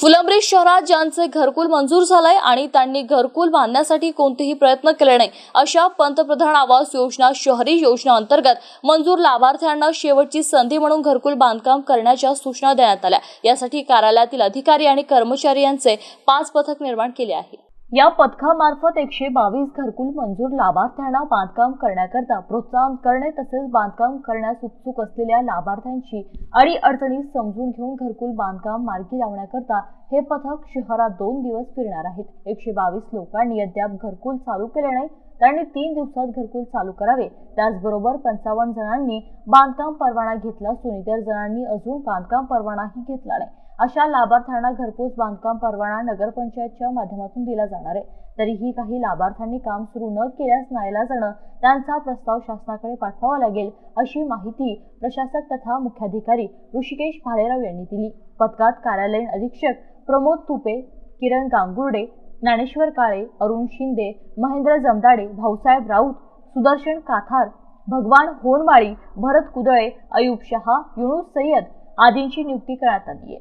फुलंब्री शहरात ज्यांचे घरकुल मंजूर झालंय आणि त्यांनी घरकुल बांधण्यासाठी कोणतेही प्रयत्न केले नाही अशा पंतप्रधान आवास योजना शहरी योजना अंतर्गत मंजूर लाभार्थ्यांना शेवटची संधी म्हणून घरकुल बांधकाम करण्याच्या सूचना देण्यात आल्या। यासाठी कार्यालयातील अधिकारी आणि कर्मचारी यांचे 5 पथक निर्माण केले आहे। या पथकामार्फत 122 घरकुल मंजूर लाभार्थ्यांना बांधकाम करण्याकरता प्रोत्साहन करणे तसेच बांधकाम करण्यास उत्सुक असलेल्या लाभार्थ्यांची अडीअडचणी समजून घेऊन घरकुल बांधकाम मार्गी लावण्याकरता हे पथक शहरात 2 दिवस फिरणार आहेत। 122 लोकांनी अद्याप घरकुल चालू केले नाही, त्यांनी 3 दिवसात घरकुल चालू करावे। त्याचबरोबर 55 जणांनी बांधकाम परवाना घेतला असून इतर जणांनी अजून बांधकाम परवानाही घेतला नाही। अशा लाभार्थ्यांना घरपोच बांधकाम परवाना नगरपंचायतच्या माध्यमातून दिला जाणार आहे। तरीही काही लाभार्थ्यांनी काम सुरू न केल्यास नाईलाजाने त्यांचा प्रस्ताव शासनाकडे पाठवावा लागेल अशी माहिती प्रशासक तथा मुख्याधिकारी ऋषिकेश भालेराव यांनी दिली। पथकात कार्यालयीन अधीक्षक प्रमोद तुपे, किरण गांगुर्डे, ज्ञानेश्वर काळे, अरुण शिंदे, महेंद्र जमदाडे, भाऊसाहेब राऊत, सुदर्शन काथार, भगवान होनमाळी, भरत कुदळे, अयूब शहा, युनुस सय्यद आदींची नियुक्ती करण्यात आली आहे।